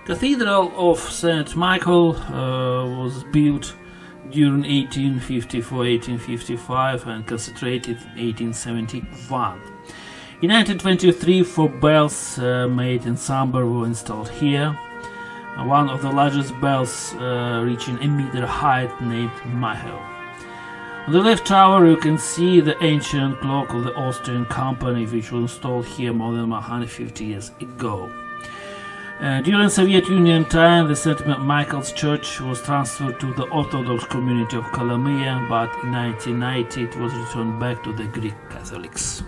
Cathedral of St. Michael was built during 1854-1855 and consecrated in 1871. In 1923, 4 bells made in Sambir were installed here. One of the largest bells reaching a meter height, named Michael. On the left tower you can see the ancient clock of the Austrian company, which was installed here more than 150 years ago. During Soviet Union time, the St. Michael's Church was transferred to the Orthodox community of Kolomyia, but in 1990 it was returned back to the Greek Catholics.